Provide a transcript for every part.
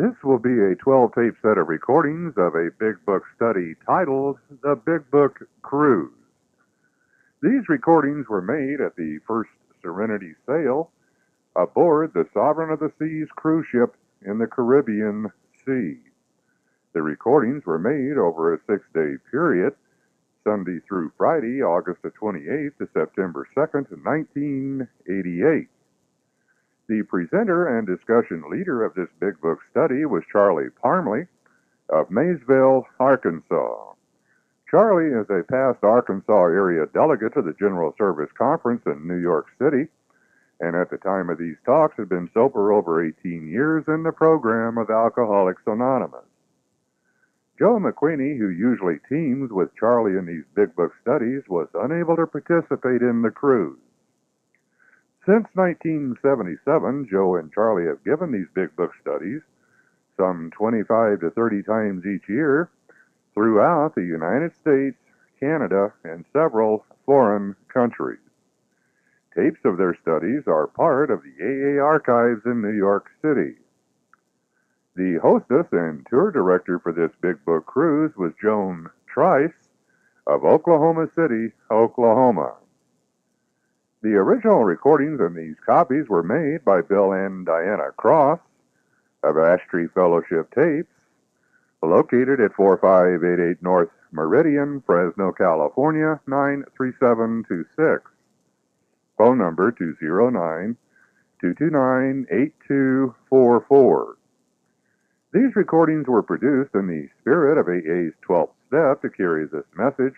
This will be a 12-tape set of recordings of a Big Book study titled The Big Book Cruise. These recordings were made at the first Serenity sail aboard the Sovereign of the Seas cruise ship in the Caribbean Sea. The recordings were made over a 6-day period, Sunday through Friday, August the 28th to September 2nd, 1988. The presenter and discussion leader of this Big Book study was Charley Parmley of Maysville, Arkansas. Charley is a past Arkansas area delegate to the General Service Conference in New York City, and at the time of these talks had been sober over 18 years in the program of Alcoholics Anonymous. Joe McQueenie, who usually teams with Charley in these Big Book studies, was unable to participate in the cruise. Since 1977, Joe and Charley have given these Big Book studies some 25 to 30 times each year throughout the United States, Canada, and several foreign countries. Tapes of their studies are part of the AA archives in New York City. The hostess and tour director for this Big Book cruise was Joan Trice of Oklahoma City, Oklahoma. The original recordings in these copies were made by Bill and Diana Cross of Ash Tree Fellowship Tapes, located at 4588 North Meridian, Fresno, California, 93726. Phone number 209-229-8244. These recordings were produced in the spirit of AA's 12th step to carry this message,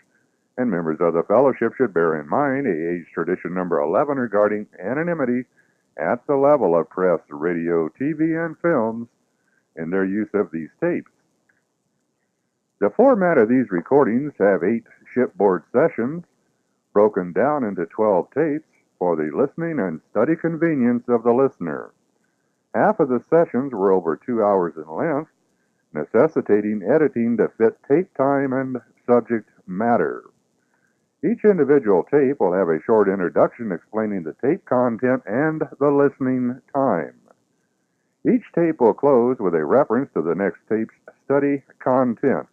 and members of the fellowship should bear in mind AA's tradition number 11 regarding anonymity at the level of press, radio, TV, and films in their use of these tapes. The format of these recordings have 8 shipboard sessions broken down into 12 tapes for the listening and study convenience of the listener. Half of the sessions were over 2 hours in length, necessitating editing to fit tape time and subject matter. Each individual tape will have a short introduction explaining the tape content and the listening time. Each tape will close with a reference to the next tape's study content.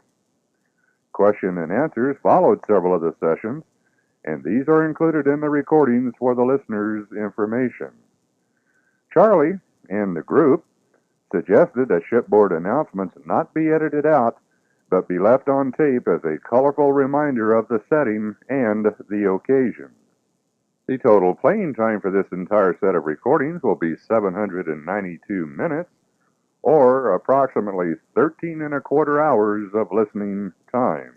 Question and answers followed several of the sessions, and these are included in the recordings for the listener's information. Charley and the group suggested that shipboard announcements not be edited out, but be left on tape as a colorful reminder of the setting and the occasion. The total playing time for this entire set of recordings will be 792 minutes, or approximately 13 and a quarter hours of listening time.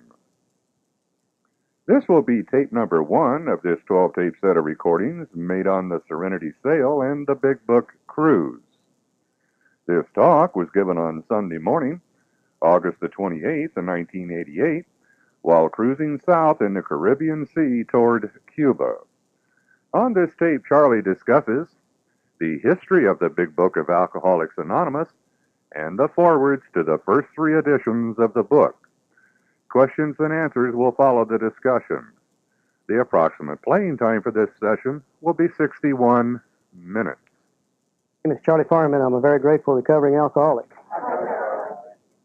This will be tape number 1 of this 12-tape set of recordings made on the Serenity sail and the Big Book cruise. This talk was given on Sunday morning, August the 28th of 1988, while cruising south in the Caribbean Sea toward Cuba. On this tape, Charley discusses the history of the Big Book of Alcoholics Anonymous and the forwards to the first 3 editions of the book. Questions and answers will follow the discussion. The approximate playing time for this session will be 61 minutes. My name is Charley Parmley, and I'm a very grateful recovering alcoholic.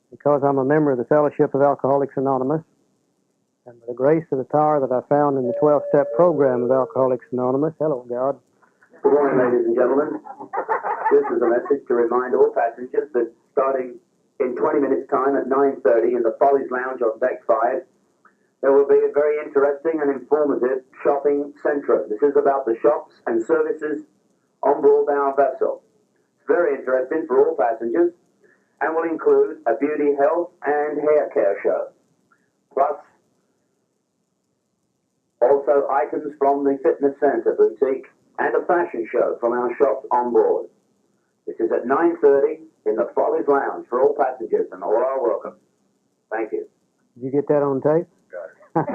Because I'm a member of the Fellowship of Alcoholics Anonymous, and by the grace of the power that I found in the 12-step program of Alcoholics Anonymous, hello, God. Good morning, ladies and gentlemen. This is a message to remind all passengers that starting in 20 minutes' time at 9:30 in the Follies Lounge on Deck 5, there will be a very interesting and informative shopping centre. This is about the shops and services on board our vessel. It's very interesting for all passengers, and will include a beauty, health, and hair care show. Plus, also items from the fitness center boutique and a fashion show from our shops on board. This is at 9:30 in the Follies Lounge for all passengers, and all are welcome. Thank you. Did you get that on tape? Got it.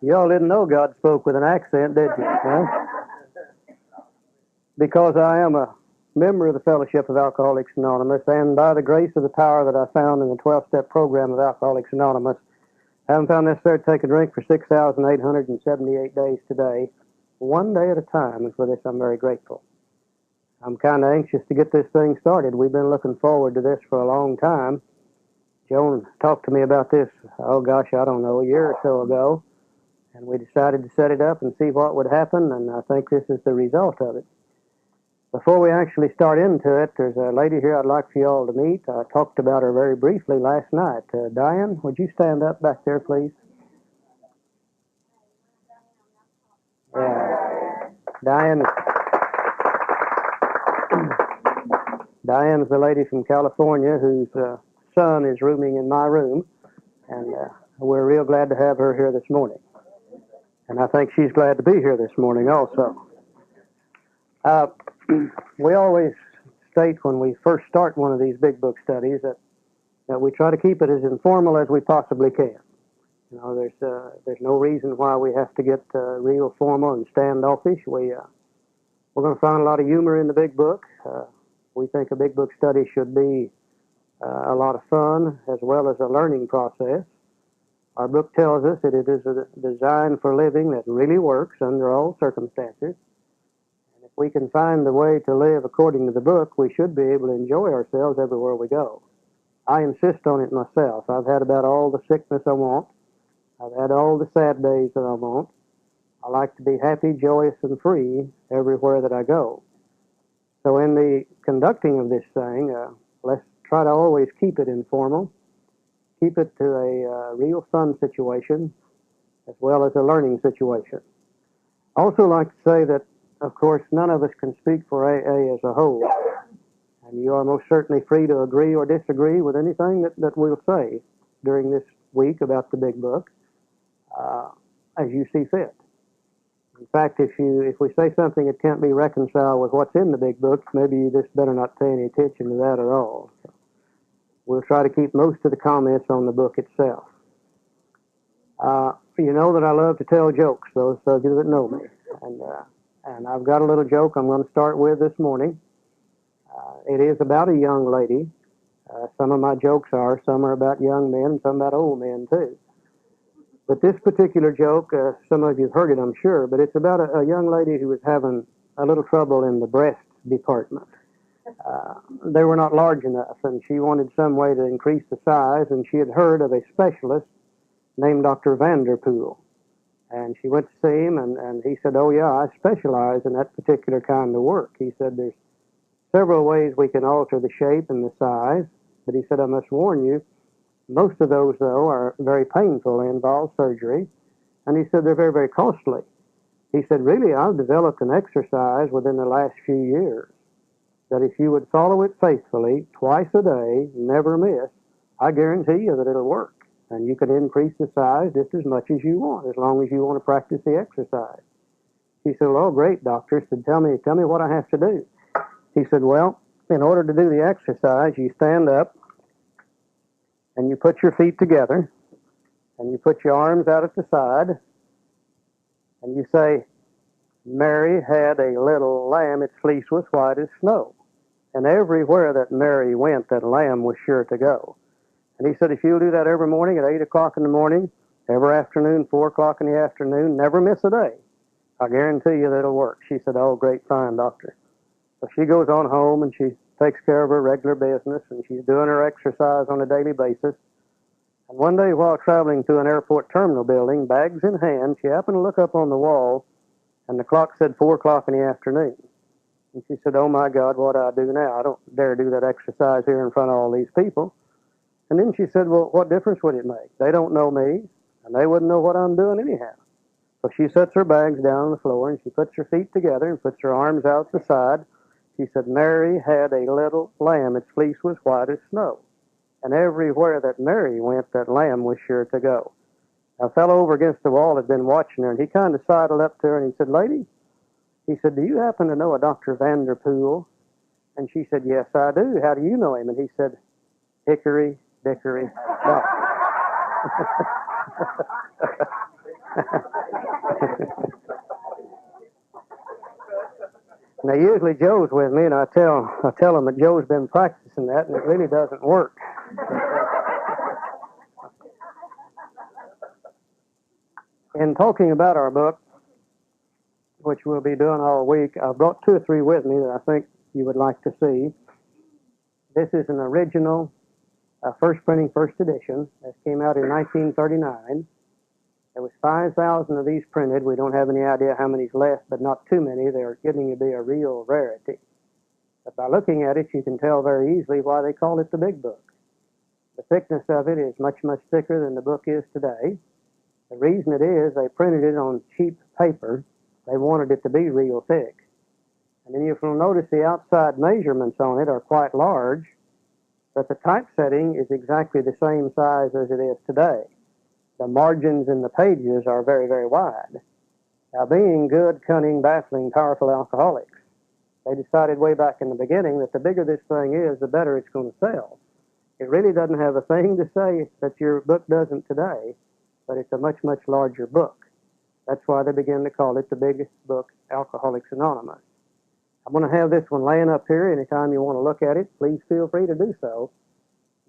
You all didn't know God spoke with an accent, did you? Huh? Because I am a member of the Fellowship of Alcoholics Anonymous, and by the grace of the power that I found in the 12-step program of Alcoholics Anonymous, I haven't found necessary to take a drink for 6,878 days today, one day at a time, and for this I'm very grateful. I'm kind of anxious to get this thing started. We've been looking forward to this for a long time. Joan talked to me about this, oh gosh, I don't know, a year or so ago, and we decided to set it up and see what would happen, and I think this is the result of it. Before we actually start into it, there's a lady here I'd like for you all to meet. I talked about her very briefly last night. Diane, would you stand up back there, please? Yeah. Diane's the lady from California whose son is rooming in my room, and we're real glad to have her here this morning. And I think she's glad to be here this morning also. We always state when we first start one of these big book studies that we try to keep it as informal as we possibly can. You know, there's no reason why we have to get real formal and standoffish. We're going to find a lot of humor in the big book. We think a big book study should be a lot of fun as well as a learning process. Our book tells us that it is designed for living that really works under all circumstances. And if we can find the way to live according to the book, we should be able to enjoy ourselves everywhere we go. I insist on it myself. I've had about all the sickness I want. I've had all the sad days that I want. I like to be happy, joyous, and free everywhere that I go. So in the conducting of this thing, let's try to always keep it informal, keep it to a real fun situation as well as a learning situation. I also like to say that, of course, none of us can speak for AA as a whole, and you are most certainly free to agree or disagree with anything that we'll say during this week about the big book, as you see fit. In fact, if we say something that can't be reconciled with what's in the big book, maybe you just better not pay any attention to that at all. So we'll try to keep most of the comments on the book itself. You know that I love to tell jokes, those of you that know me. And I've got a little joke I'm going to start with this morning. It is about a young lady. Some of my jokes are, some are about young men, some about old men too. But this particular joke, some of you have heard it, I'm sure, but it's about a young lady who was having a little trouble in the breast department. They were not large enough, and she wanted some way to increase the size, and she had heard of a specialist named Dr. Vanderpool. And she went to see him, and he said, oh, yeah, I specialize in that particular kind of work. He said, there's several ways we can alter the shape and the size, but he said, I must warn you, most of those, though, are very painful. They involve surgery. And he said they're very, very costly. He said, really, I've developed an exercise within the last few years that if you would follow it faithfully, twice a day, never miss, I guarantee you that it'll work. And you can increase the size just as much as you want, as long as you want to practice the exercise. He said, well, great, doctor. He said, tell me what I have to do. He said, well, in order to do the exercise, you stand up, and you put your feet together, and you put your arms out at the side, and you say, Mary had a little lamb, its fleece was white as snow. And everywhere that Mary went, that lamb was sure to go. And he said, if you'll do that every morning at 8 o'clock in the morning, every afternoon, 4 o'clock in the afternoon, never miss a day, I guarantee you that it'll work. She said, oh, great, fine, doctor. So she goes on home, and she takes care of her regular business, and she's doing her exercise on a daily basis. And one day while traveling to an airport terminal building, bags in hand, she happened to look up on the wall, and the clock said 4 o'clock in the afternoon. And she said, oh my God, what do I do now? I don't dare do that exercise here in front of all these people. And then she said, well, what difference would it make? They don't know me, and they wouldn't know what I'm doing anyhow. So she sets her bags down on the floor, and she puts her feet together and puts her arms out the side. She said, Mary had a little lamb. Its fleece was white as snow. And everywhere that Mary went, that lamb was sure to go. A fellow over against the wall had been watching her, and he kind of sidled up to her, and he said, lady, he said, do you happen to know a Dr. Vanderpool? And she said, yes, I do. How do you know him? And he said, hickory, dickory, dock. Now, usually Joe's with me, and I tell him that Joe's been practicing that, and it really doesn't work. In talking about our book, which we'll be doing all week, I brought 2 or 3 with me that I think you would like to see. This is an original first printing, first edition. This came out in 1939. There was 5,000 of these printed. We don't have any idea how many's left, but not too many. They're getting to be a real rarity. But by looking at it, you can tell very easily why they call it the Big Book. The thickness of it is much, much thicker than the book is today. The reason it is, they printed it on cheap paper. They wanted it to be real thick. And then you'll notice the outside measurements on it are quite large, but the typesetting is exactly the same size as it is today. The margins in the pages are very, very wide. Now, being good, cunning, baffling, powerful alcoholics, they decided way back in the beginning that the bigger this thing is, the better it's going to sell. It really doesn't have a thing to say that your book doesn't today, but it's a much, much larger book. That's why they began to call it the Big Book, Alcoholics Anonymous. I'm going to have this one laying up here. Anytime you want to look at it, please feel free to do so.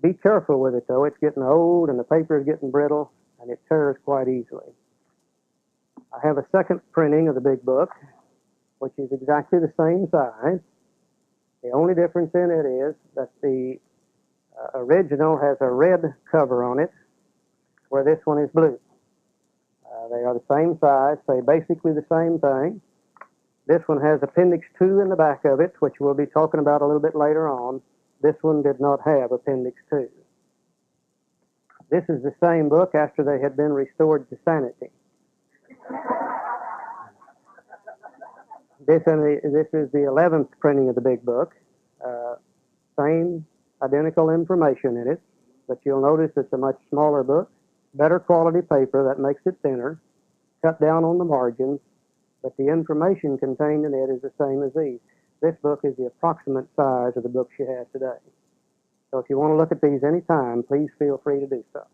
Be careful with it, though. It's getting old, and the paper is getting brittle, and it tears quite easily. I have a second printing of the Big Book, which is exactly the same size. The only difference in it is that the original has a red cover on it, where this one is blue. They are the same size, say basically the same thing. This one has Appendix 2 in the back of it, which we'll be talking about a little bit later on. This one did not have Appendix 2. This is the same book after they had been restored to sanity. This is the 11th printing of the Big Book. Same identical information in it, but you'll notice it's a much smaller book, better quality paper that makes it thinner, cut down on the margins, but the information contained in it is the same as these. This book is the approximate size of the books you have today. So if you want to look at these anytime, please feel free to do so.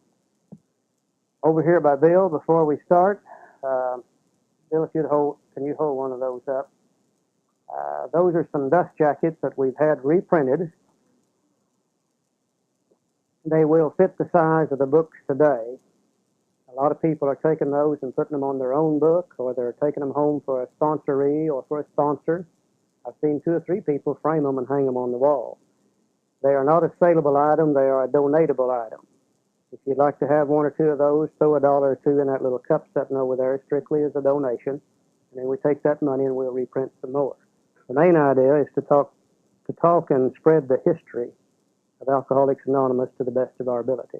Over here by Bill, before we start, Bill, if you'd can you hold one of those up? Those are some dust jackets that we've had reprinted. They will fit the size of the books today. A lot of people are taking those and putting them on their own book, or they're taking them home for a sponsoree or for a sponsor. I've seen 2 or 3 people frame them and hang them on the wall. They are not a saleable item, they are a donatable item. If you'd like to have 1 or 2 of those, throw $1 or 2 in that little cup sitting over there strictly as a donation, and then we take that money and we'll reprint some more. The main idea is to talk and spread the history of Alcoholics Anonymous to the best of our ability.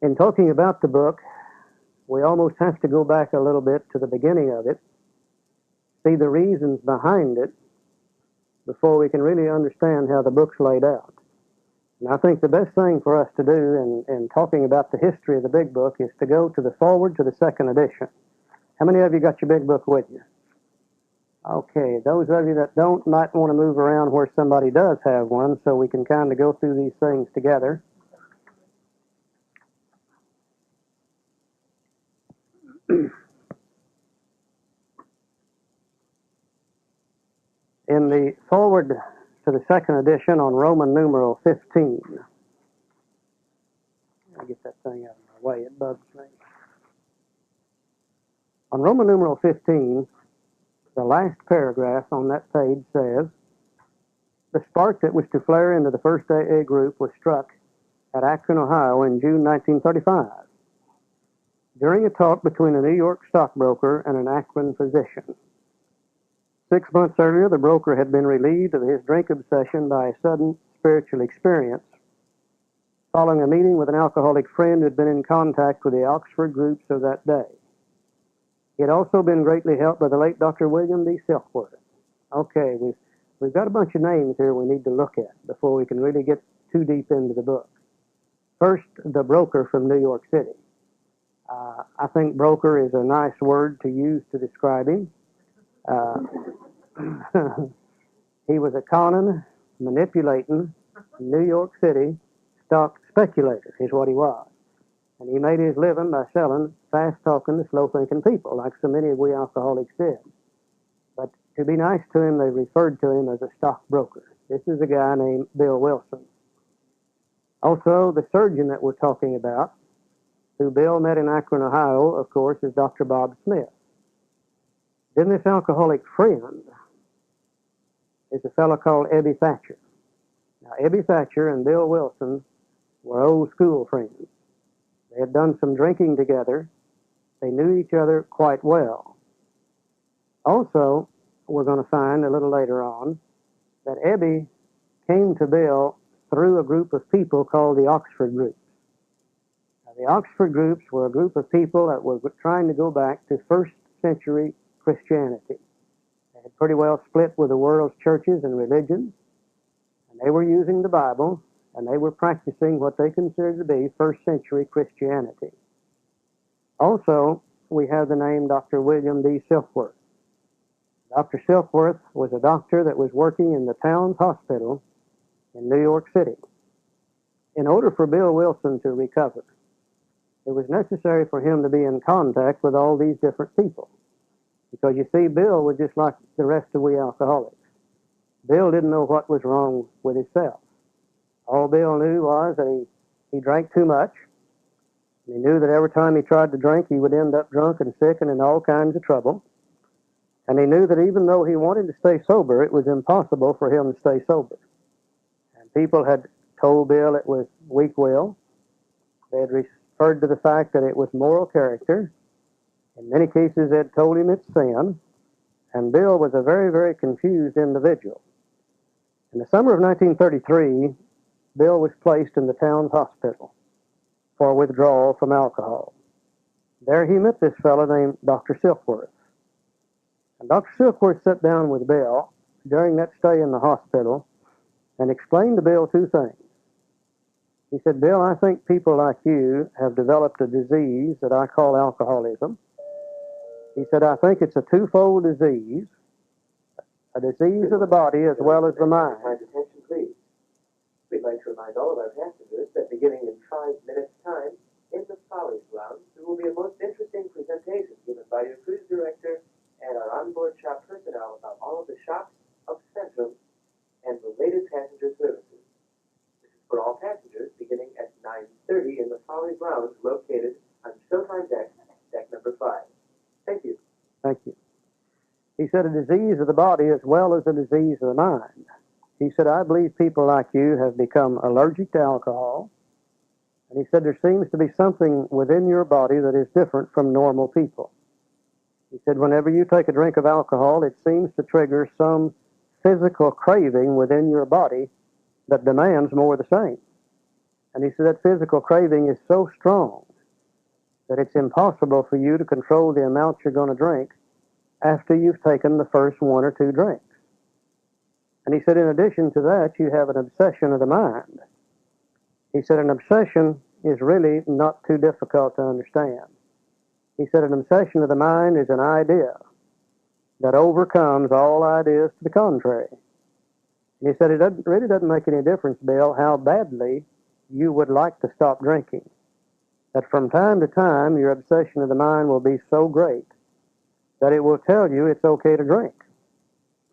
In talking about the book, we almost have to go back a little bit to the beginning of it, see the reasons behind it, before we can really understand how the book's laid out. And I think the best thing for us to do in talking about the history of the Big Book is to go to the forward to the second edition. How many of you got your Big Book with you? Okay, those of you that don't might want to move around where somebody does have one so we can kind of go through these things together. In the forward to the second edition on Roman numeral 15, I'll get that thing out of my way, it bugs me. On Roman numeral 15, the last paragraph on that page says, the spark that was to flare into the first AA group was struck at Akron, Ohio in June 1935, during a talk between a New York stockbroker and an Akron physician. 6 months earlier, the broker had been relieved of his drink obsession by a sudden spiritual experience, following a meeting with an alcoholic friend who had been in contact with the Oxford groups of that day. He had also been greatly helped by the late Dr. William D. Silkworth. Okay, we've got a bunch of names here we need to look at before we can really get too deep into the book. First, the broker from New York City. I think broker is a nice word to use to describe him. He was a conning, manipulating, New York City stock speculator is what he was. And he made his living by selling fast-talking to slow-thinking people, like so many of we alcoholics did. But to be nice to him, they referred to him as a stockbroker. This is a guy named Bill Wilson. Also, the surgeon that we're talking about, who Bill met in Akron, Ohio, of course, is Dr. Bob Smith. Then this alcoholic friend is a fellow called Ebby Thatcher. Now, Ebby Thatcher and Bill Wilson were old school friends. They had done some drinking together. They knew each other quite well. Also, we're going to find a little later on that Ebby came to Bill through a group of people called the Oxford groups. Now, the Oxford groups were a group of people that were trying to go back to first century Christianity. They had pretty well split with the world's churches and religions, and they were using the Bible, and they were practicing what they considered to be first century Christianity. Also, we have the name Dr. William D. Silkworth. Dr. Silkworth was a doctor that was working in the Towns Hospital in New York City. In order for Bill Wilson to recover, it was necessary for him to be in contact with all these different people. Because you see, Bill was just like the rest of we alcoholics. Bill didn't know what was wrong with himself. All Bill knew was that he drank too much. He knew that every time he tried to drink, he would end up drunk and sick and in all kinds of trouble. And he knew that even though he wanted to stay sober, it was impossible for him to stay sober. And people had told Bill it was weak will. They had referred to the fact that it was moral character. In many cases, they had told him it's sin. And Bill was a very, very confused individual. In the summer of 1933, Bill was placed in the Towns Hospital for withdrawal from alcohol. There he met this fellow named Dr. Silkworth. And Dr. Silkworth sat down with Bill during that stay in the hospital and explained to Bill two things. He said, Bill, I think people like you have developed a disease that I call alcoholism. He said, I think it's a twofold disease, a disease of the body as well as the mind. Attention, please. We'd like to remind all of our passengers that beginning in 5 minutes' time, in the Follies Lounge, there will be a most interesting presentation given by your cruise director and our onboard shop personnel about all of the shops of Centrum and related passenger services. This is for all passengers beginning at 9:30 in the Follies Lounge located on Showtime Deck, deck number 5. Thank you. Thank you. He said a disease of the body as well as a disease of the mind. He said, I believe people like you have become allergic to alcohol. And he said, there seems to be something within your body that is different from normal people. He said, whenever you take a drink of alcohol, it seems to trigger some physical craving within your body that demands more of the same. And he said that physical craving is so strong that it's impossible for you to control the amount you're going to drink after you've taken the first 1 or 2 drinks. And he said, in addition to that, you have an obsession of the mind. He said, an obsession is really not too difficult to understand. He said, an obsession of the mind is an idea that overcomes all ideas to the contrary. And he said, it really doesn't make any difference, Bill, how badly you would like to stop drinking. That from time to time, your obsession of the mind will be so great that it will tell you it's okay to drink.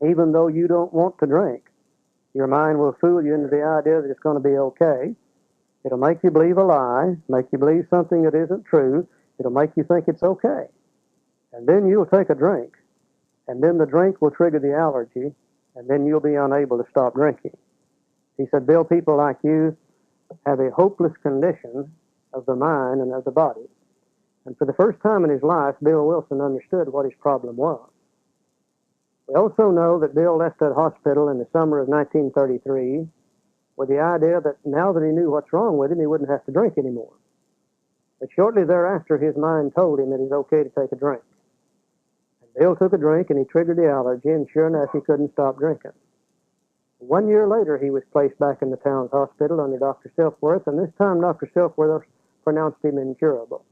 Even though you don't want to drink, your mind will fool you into the idea that it's going to be okay. It'll make you believe a lie, make you believe something that isn't true. It'll make you think it's okay. And then you'll take a drink, and then the drink will trigger the allergy, and then you'll be unable to stop drinking. He said, Bill, people like you have a hopeless condition of the mind and of the body. And for the first time in his life, Bill Wilson understood what his problem was. We also know that Bill left that hospital in the summer of 1933 with the idea that now that he knew what's wrong with him, he wouldn't have to drink anymore. But shortly thereafter, his mind told him that it's okay to take a drink. And Bill took a drink, and he triggered the allergy, and sure enough, he couldn't stop drinking. 1 year later, he was placed back in the Towns Hospital under Dr. Silkworth, and this time Dr. Silkworth pronounced him incurable.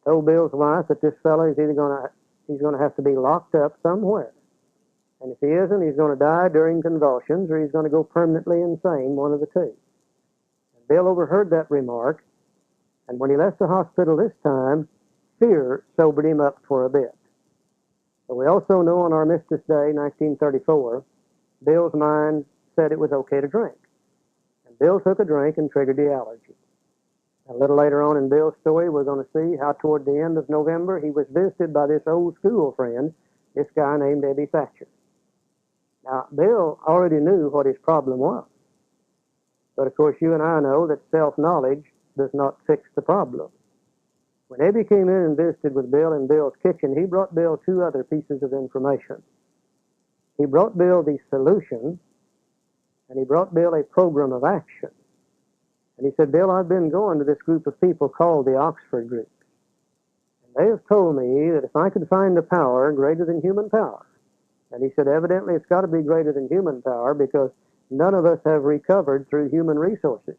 Told Bill's wife that this fellow is either he's going to have to be locked up somewhere. And if he isn't, he's going to die during convulsions, or he's going to go permanently insane, one of the two. And Bill overheard that remark, and when he left the hospital this time, fear sobered him up for a bit. But we also know on Armistice Day, 1934, Bill's mind said it was okay to drink. And Bill took a drink and triggered the allergy. A little later on in Bill's story, we're going to see how toward the end of November, he was visited by this old school friend, this guy named Ebby Thatcher. Now, Bill already knew what his problem was. But of course, you and I know that self-knowledge does not fix the problem. When Ebby came in and visited with Bill in Bill's kitchen, he brought Bill two other pieces of information. He brought Bill the solution, and he brought Bill a program of action. And he said, Bill, I've been going to this group of people called the Oxford Group. And they have told me that if I could find a power greater than human power, and he said, evidently it's got to be greater than human power because none of us have recovered through human resources.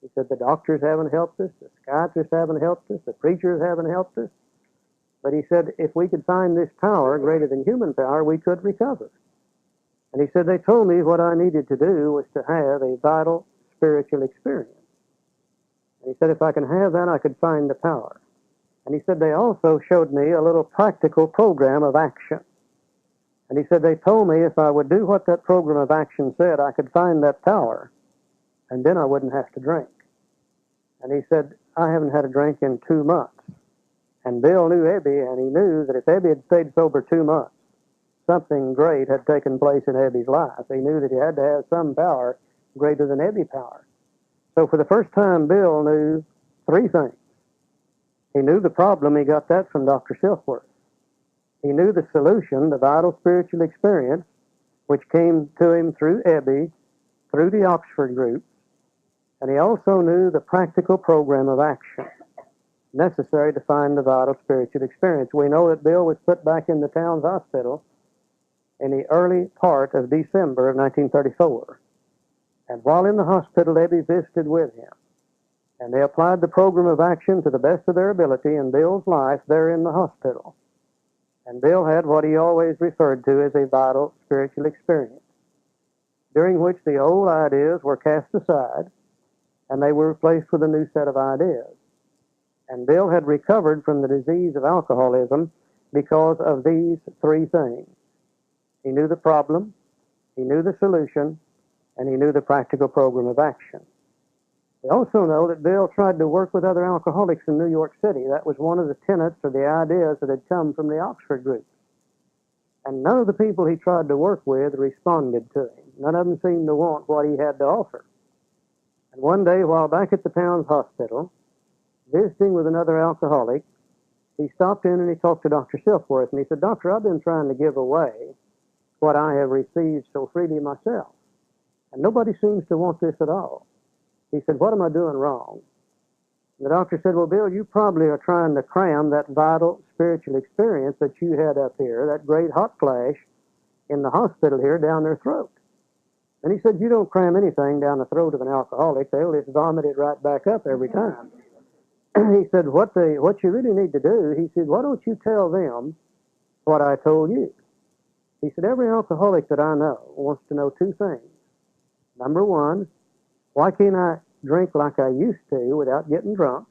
He said, the doctors haven't helped us, the psychiatrists haven't helped us, the preachers haven't helped us. But he said, if we could find this power greater than human power, we could recover. And he said, they told me what I needed to do was to have a vital spiritual experience. And he said, if I can have that, I could find the power. And he said, they also showed me a little practical program of action. And he said, they told me if I would do what that program of action said, I could find that power, and then I wouldn't have to drink. And he said, I haven't had a drink in 2 months. And Bill knew Ebby, and he knew that if Ebby had stayed sober 2 months, something great had taken place in Ebby's life. He knew that he had to have some power greater than Ebby power. So for the first time, Bill knew 3 things. He knew the problem. He got that from Dr. Silkworth. He knew the solution, the vital spiritual experience, which came to him through Ebby, through the Oxford group, and he also knew the practical program of action necessary to find the vital spiritual experience. We know that Bill was put back in the town's hospital in the early part of December of 1934. And while in the hospital, Ebby visited with him. And they applied the program of action to the best of their ability in Bill's life there in the hospital. And Bill had what he always referred to as a vital spiritual experience, during which the old ideas were cast aside and they were replaced with a new set of ideas. And Bill had recovered from the disease of alcoholism because of these 3 things. He knew the problem, he knew the solution, and he knew the practical program of action. We also know that Bill tried to work with other alcoholics in New York City. That was one of the tenets or the ideas that had come from the Oxford group. And none of the people he tried to work with responded to him. None of them seemed to want what he had to offer. And one day, while back at the town's hospital, visiting with another alcoholic, he stopped in and he talked to Dr. Silkworth. And he said, Doctor, I've been trying to give away what I have received so freely myself. And nobody seems to want this at all. He said, what am I doing wrong? And the doctor said, well, Bill, you probably are trying to cram that vital spiritual experience that you had up here, that great hot flash in the hospital here, down their throat. And he said, you don't cram anything down the throat of an alcoholic. They'll just vomit it right back up every time. He said, what you really need to do, he said, why don't you tell them what I told you? He said, every alcoholic that I know wants to know 2 things. Number 1, why can't I drink like I used to without getting drunk?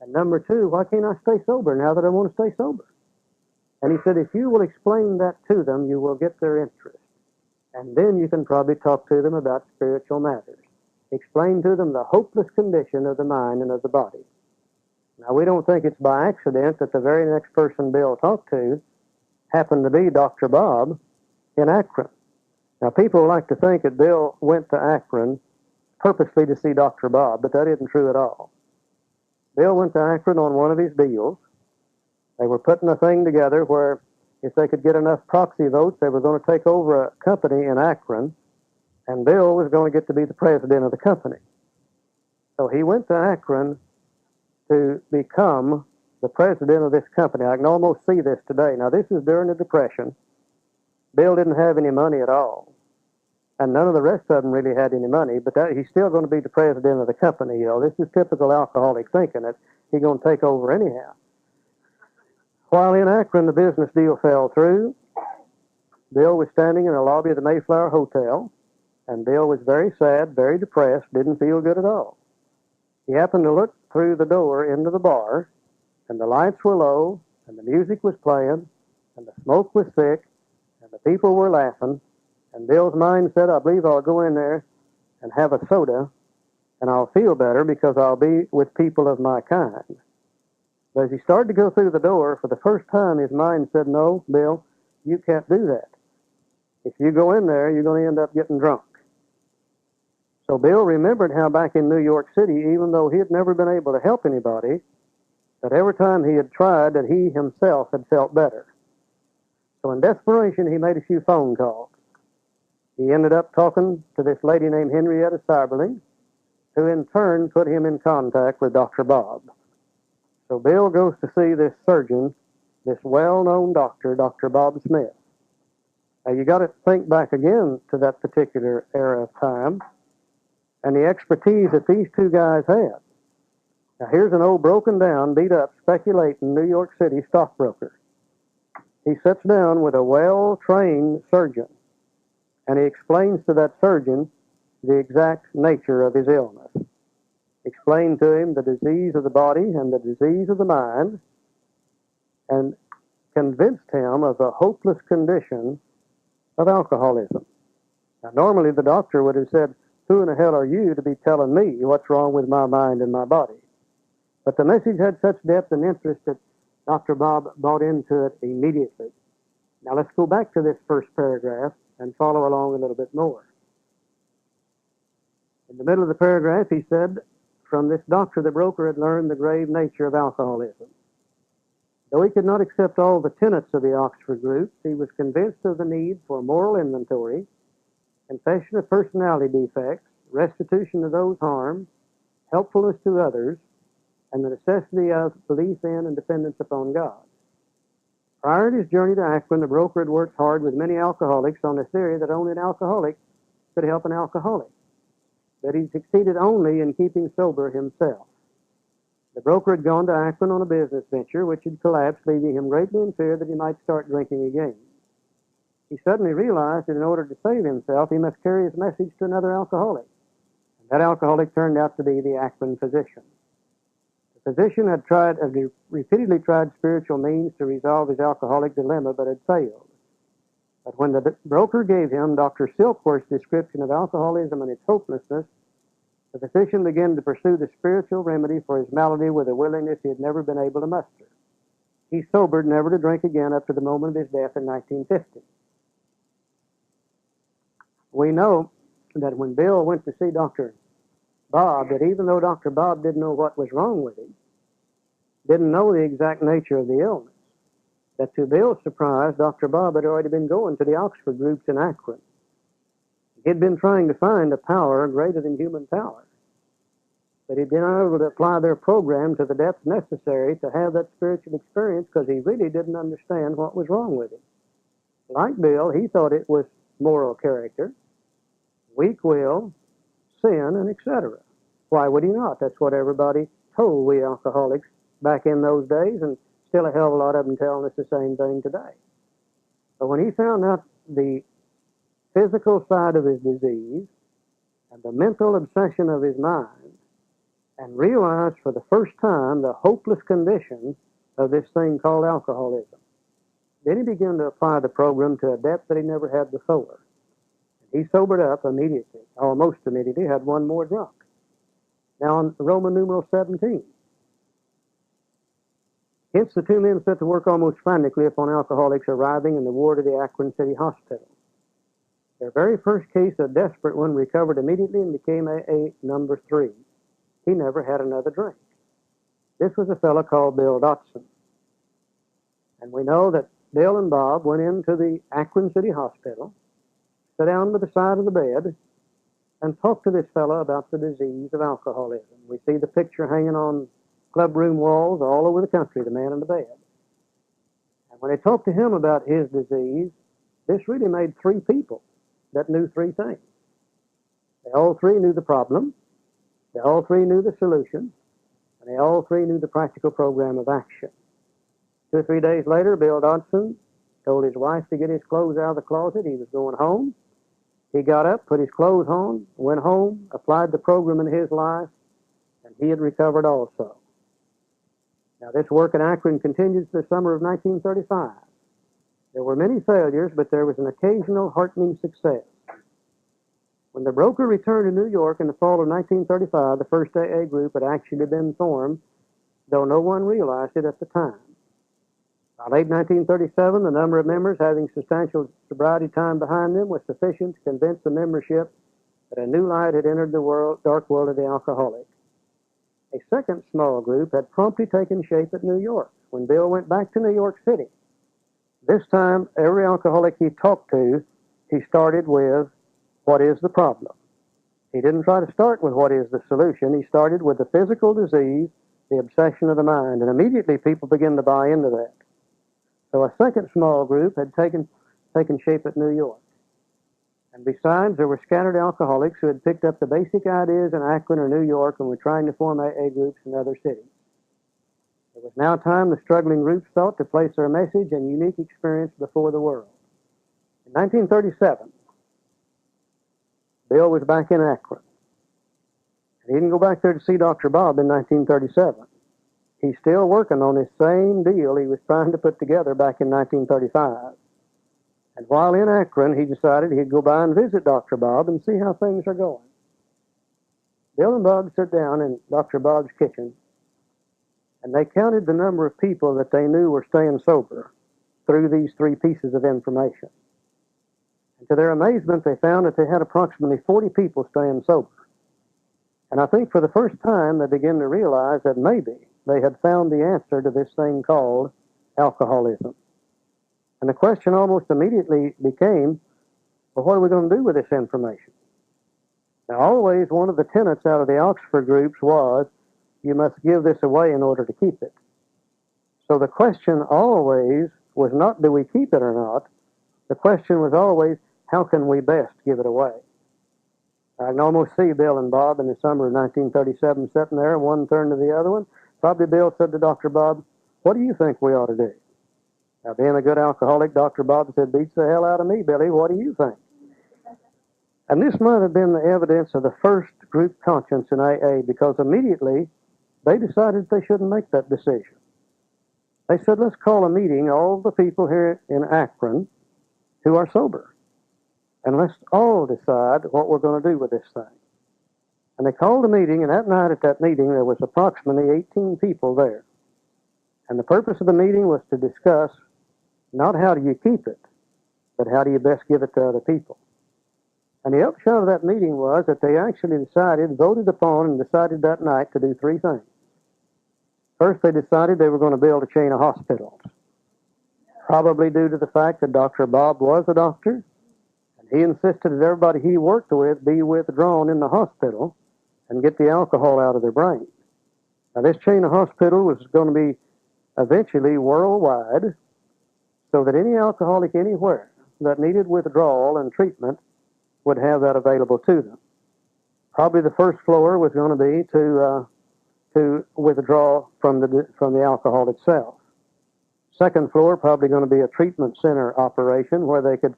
And number 2, why can't I stay sober now that I want to stay sober? And he said, if you will explain that to them, you will get their interest. And then you can probably talk to them about spiritual matters. Explain to them the hopeless condition of the mind and of the body. Now, we don't think it's by accident that the very next person Bill talked to happened to be Dr. Bob in Akron. Now, people like to think that Bill went to Akron purposely to see Dr. Bob, but that isn't true at all. Bill went to Akron on one of his deals. They were putting a thing together where if they could get enough proxy votes, they were going to take over a company in Akron, and Bill was going to get to be the president of the company. So he went to Akron to become the president of this company. I can almost see this today. Now, this is during the Depression. Bill didn't have any money at all. And none of the rest of them really had any money, but he's still going to be the president of the company. You know, this is typical alcoholic thinking that he's going to take over anyhow. While in Akron, the business deal fell through. Bill was standing in the lobby of the Mayflower Hotel, and Bill was very sad, very depressed, didn't feel good at all. He happened to look through the door into the bar, and the lights were low, and the music was playing, and the smoke was thick, and the people were laughing. And Bill's mind said, I believe I'll go in there and have a soda, and I'll feel better because I'll be with people of my kind. But as he started to go through the door, for the first time, his mind said, no, Bill, you can't do that. If you go in there, you're going to end up getting drunk. So Bill remembered how back in New York City, even though he had never been able to help anybody, that every time he had tried, that he himself had felt better. So in desperation, he made a few phone calls. He ended up talking to this lady named Henrietta Seiberling, who in turn put him in contact with Dr. Bob. So Bill goes to see this surgeon, this well-known doctor, Dr. Bob Smith. Now you got to think back again to that particular era of time and the expertise that these two guys had. Now here's an old broken down, beat up, speculating New York City stockbroker. He sits down with a well-trained surgeon, and he explains to that surgeon the exact nature of his illness. Explained to him the disease of the body and the disease of the mind, and convinced him of the hopeless condition of alcoholism. Now, normally the doctor would have said, "Who in the hell are you to be telling me what's wrong with my mind and my body?" But the message had such depth and interest that Dr. Bob bought into it immediately. Now let's go back to this first paragraph and follow along a little bit more. In the middle of the paragraph, he said, from this doctor, the broker had learned the grave nature of alcoholism. Though he could not accept all the tenets of the Oxford group, he was convinced of the need for moral inventory, confession of personality defects, restitution of those harmed, helpfulness to others, and the necessity of belief in and dependence upon God. Prior to his journey to Akron, the broker had worked hard with many alcoholics on the theory that only an alcoholic could help an alcoholic, but he succeeded only in keeping sober himself. The broker had gone to Akron on a business venture which had collapsed, leaving him greatly in fear that he might start drinking again. He suddenly realized that in order to save himself, he must carry his message to another alcoholic. And that alcoholic turned out to be the Akron physician. The physician had repeatedly tried spiritual means to resolve his alcoholic dilemma, but had failed. But when the broker gave him Dr. Silkworth's description of alcoholism and its hopelessness, the physician began to pursue the spiritual remedy for his malady with a willingness he had never been able to muster. He sobered never to drink again up to the moment of his death in 1950. We know that when Bill went to see Dr. Bob, that even though Dr. Bob didn't know what was wrong with him, didn't know the exact nature of the illness, that to Bill's surprise, Dr. Bob had already been going to the Oxford groups in Akron. He'd been trying to find a power greater than human power, but he'd been unable to apply their program to the depth necessary to have that spiritual experience because he really didn't understand what was wrong with him. Like Bill, he thought it was moral character, weak will, sin, and etc. Why would he not? That's what everybody told we alcoholics back in those days, and still a hell of a lot of them telling us the same thing today. But when he found out the physical side of his disease and the mental obsession of his mind, and realized for the first time the hopeless condition of this thing called alcoholism, then he began to apply the program to a depth that he never had before. He sobered up immediately, almost immediately, had one more drunk. Now on Roman numeral 17. Hence the two men set to work almost frantically upon alcoholics arriving in the ward of the Akron City Hospital. Their very first case, a desperate one, recovered immediately and became AA number 3. He never had another drink. This was a fellow called Bill Dotson. And we know that Bill and Bob went into the Akron City Hospital, sat down by the side of the bed, and talked to this fellow about the disease of alcoholism. We see the picture hanging on clubroom walls all over the country, the man in the bed. And when they talked to him about his disease, this really made 3 people that knew 3 things. They all 3 knew the problem, they all 3 knew the solution, and they all 3 knew the practical program of action. 2 or 3 days later, Bill Dodson told his wife to get his clothes out of the closet. He was going home. He got up, put his clothes on, went home, applied the program in his life, and he had recovered also. Now, this work in Akron continued to the summer of 1935. There were many failures, but there was an occasional heartening success. When the broker returned to New York in the fall of 1935, the first AA group had actually been formed, though no one realized it at the time. By late 1937, the number of members having substantial sobriety time behind them was sufficient to convince the membership that a new light had entered the dark world of the alcoholic. A second small group had promptly taken shape at New York when Bill went back to New York City. This time, every alcoholic he talked to, he started with, what is the problem? He didn't try to start with what is the solution. He started with the physical disease, the obsession of the mind, and immediately people began to buy into that. So a second small group had taken shape at New York. And besides, there were scattered alcoholics who had picked up the basic ideas in Akron or New York and were trying to form AA groups in other cities. It was now time the struggling groups thought to place their message and unique experience before the world. In 1937, Bill was back in Akron. And he didn't go back there to see Dr. Bob in 1937. He's still working on this same deal he was trying to put together back in 1935. And while in Akron, he decided he'd go by and visit Dr. Bob and see how things are going. Bill and Bob sat down in Dr. Bob's kitchen, and they counted the number of people that they knew were staying sober through these three pieces of information. And to their amazement, they found that they had approximately 40 people staying sober. And I think for the first time, they began to realize that maybe they had found the answer to this thing called alcoholism. And the question almost immediately became, well, what are we going to do with this information? Now, always one of the tenets out of the Oxford groups was, you must give this away in order to keep it. So the question always was not, do we keep it or not? The question was always, how can we best give it away? I can almost see Bill and Bob in the summer of 1937 sitting there, one turned to the other one. Probably Bill said to Dr. Bob, what do you think we ought to do? Now, being a good alcoholic, Dr. Bob said, beats the hell out of me, Billy. What do you think? And this might have been the evidence of the first group conscience in AA, because immediately they decided they shouldn't make that decision. They said, let's call a meeting, all the people here in Akron who are sober, and let's all decide what we're going to do with this thing. And they called a meeting, and that night at that meeting, there was approximately 18 people there. And the purpose of the meeting was to discuss not how do you keep it, but how do you best give it to other people. And the upshot of that meeting was that they actually voted upon and decided that night to do three things. First, they decided they were going to build a chain of hospitals, probably due to the fact that Dr. Bob was a doctor, and he insisted that everybody he worked with be withdrawn in the hospital and get the alcohol out of their brain. Now, this chain of hospitals was going to be eventually worldwide, so that any alcoholic anywhere that needed withdrawal and treatment would have that available to them. Probably the first floor was going to be to withdraw from the alcohol itself. Second floor, probably going to be a treatment center operation where they could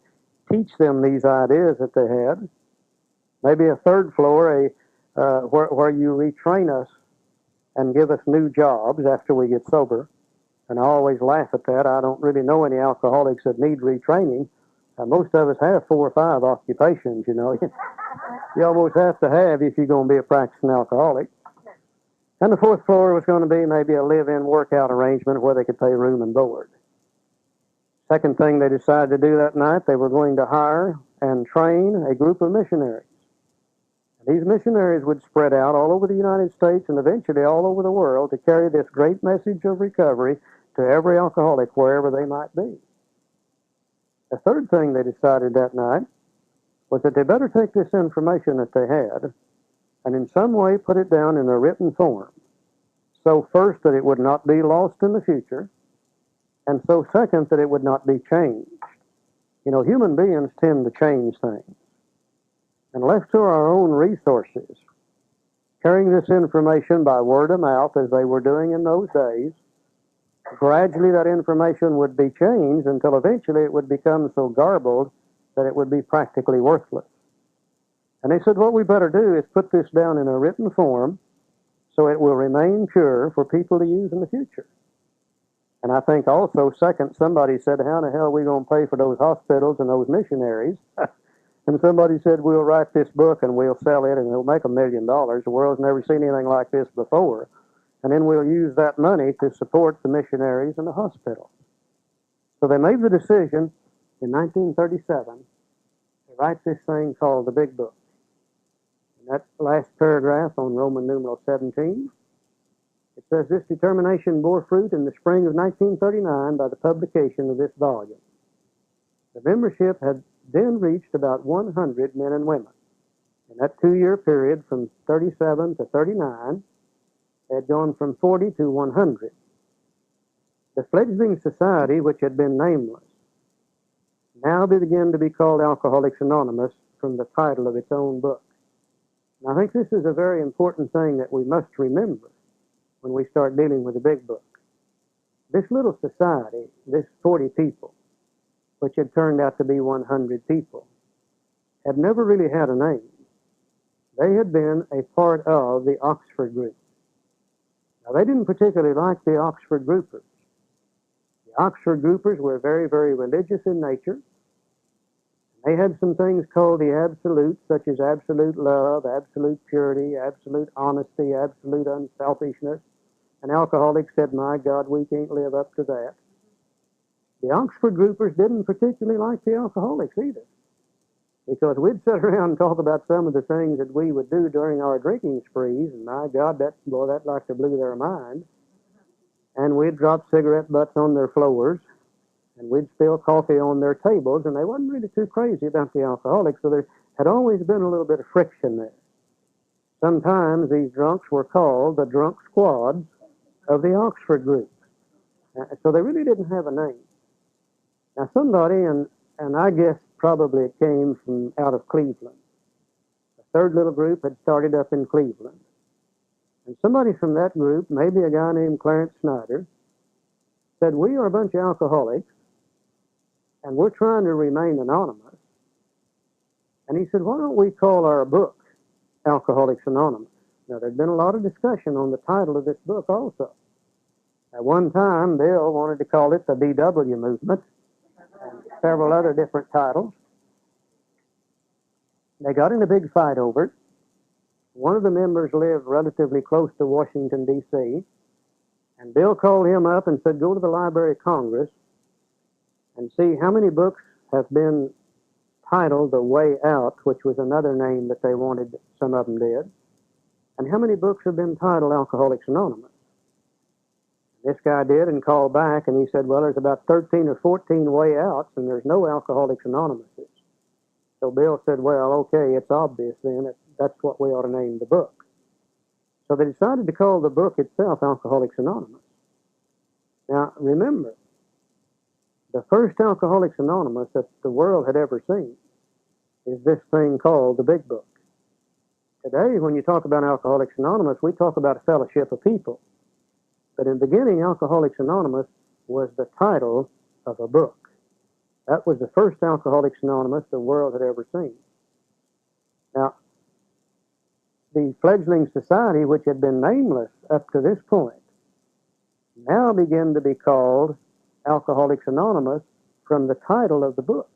teach them these ideas that they had. Maybe a third floor, where you retrain us and give us new jobs after we get sober. And I always laugh at that. I don't really know any alcoholics that need retraining. Most of us have 4 or 5 occupations, you know. You almost have to have if you're going to be a practicing alcoholic. And the fourth floor was going to be maybe a live-in workout arrangement where they could pay room and board. Second thing they decided to do that night, they were going to hire and train a group of missionaries. And these missionaries would spread out all over the United States and eventually all over the world to carry this great message of recovery to every alcoholic wherever they might be. The third thing they decided that night was that they better take this information that they had and in some way put it down in a written form. So first, that it would not be lost in the future, and so second, that it would not be changed. You know, human beings tend to change things. And left to our own resources, carrying this information by word of mouth as they were doing in those days, gradually that information would be changed until eventually it would become so garbled that it would be practically worthless. And they said, what we better do is put this down in a written form so it will remain pure for people to use in the future. And I think also, second, somebody said, how the hell are we going to pay for those hospitals and those missionaries? And somebody said, we'll write this book and we'll sell it and it'll make $1 million. The world's never seen anything like this before. And then we'll use that money to support the missionaries and the hospital. So they made the decision in 1937 to write this thing called the Big Book. In that last paragraph on Roman numeral 17, it says this determination bore fruit in the spring of 1939 by the publication of this volume. The membership had then reached about 100 men and women. In that 2-year period from 37 to 39, they had gone from 40 to 100. The fledgling society, which had been nameless, now began to be called Alcoholics Anonymous from the title of its own book. And I think this is a very important thing that we must remember when we start dealing with the Big Book. This little society, this 40 people, which had turned out to be 100 people, had never really had a name. They had been a part of the Oxford group. Now, they didn't particularly like the Oxford groupers. The Oxford groupers were very, very religious in nature. They had some things called the absolutes, such as absolute love, absolute purity, absolute honesty, absolute unselfishness. And alcoholics said, my God, we can't live up to that. The Oxford groupers didn't particularly like the alcoholics either, because we'd sit around and talk about some of the things that we would do during our drinking sprees, and my God, that like to blew their mind. And we'd drop cigarette butts on their floors, and we'd spill coffee on their tables, and they wasn't really too crazy about the alcoholics, so there had always been a little bit of friction there. Sometimes these drunks were called the drunk squads of the Oxford group. So they really didn't have a name. Now somebody, and I guess probably it came from out of Cleveland. The third little group had started up in Cleveland. And somebody from that group, maybe a guy named Clarence Snyder, said, we are a bunch of alcoholics, and we're trying to remain anonymous. And he said, why don't we call our book Alcoholics Anonymous? Now, there'd been a lot of discussion on the title of this book also. At one time, Bill wanted to call it the BW Movement, and several other different titles. They got in a big fight over it. One of the members lived relatively close to Washington, D.C., and Bill called him up and said, go to the Library of Congress and see how many books have been titled The Way Out, which was another name that they wanted, some of them did, and how many books have been titled Alcoholics Anonymous. This guy did and called back, and he said, well, there's about 13 or 14 way outs, and there's no Alcoholics Anonymous. So Bill said, well, okay, it's obvious then. That's what we ought to name the book. So they decided to call the book itself Alcoholics Anonymous. Now, remember, the first Alcoholics Anonymous that the world had ever seen is this thing called the Big Book. Today, when you talk about Alcoholics Anonymous, we talk about a fellowship of people. But in the beginning, Alcoholics Anonymous was the title of a book. That was the first Alcoholics Anonymous the world had ever seen. Now, the fledgling society, which had been nameless up to this point, now began to be called Alcoholics Anonymous from the title of the book.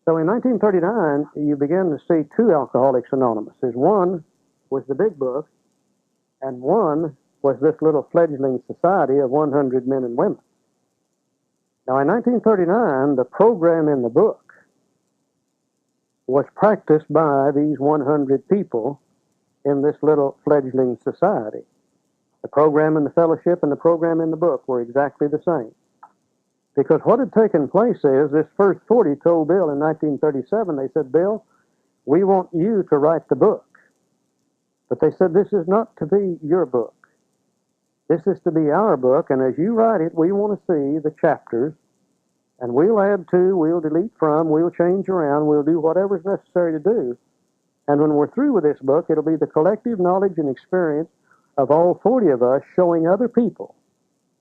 So in 1939, you began to see two Alcoholics Anonymous. One was the Big Book, and one was this little fledgling society of 100 men and women. Now, in 1939, the program in the book was practiced by these 100 people in this little fledgling society. The program in the fellowship and the program in the book were exactly the same. Because what had taken place is this first 40 told Bill in 1937, they said, Bill, we want you to write the book. But they said, this is not to be your book. This is to be our book, and as you write it, we want to see the chapters, and we'll add to, we'll delete from, we'll change around, we'll do whatever's necessary to do. And when we're through with this book, it'll be the collective knowledge and experience of all 40 of us showing other people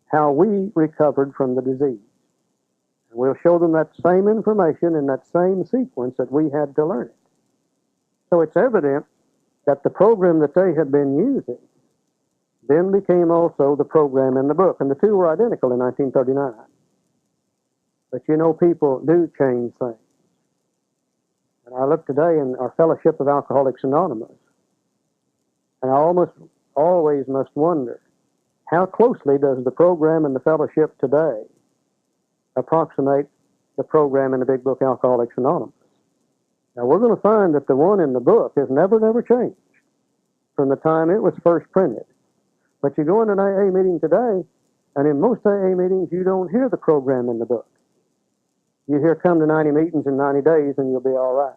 how we recovered from the disease. And we'll show them that same information in that same sequence that we had to learn it. So it's evident that the program that they had been using then became also the program in the book. And the two were identical in 1939. But you know, people do change things. And I look today in our Fellowship of Alcoholics Anonymous, and I almost always must wonder, how closely does the program and the fellowship today approximate the program in the big book Alcoholics Anonymous. Now, we're going to find that the one in the book has never changed from the time it was first printed. But you go in an AA meeting today, and in most AA meetings, you don't hear the program in the book. You hear come to 90 meetings in 90 days, and you'll be all right.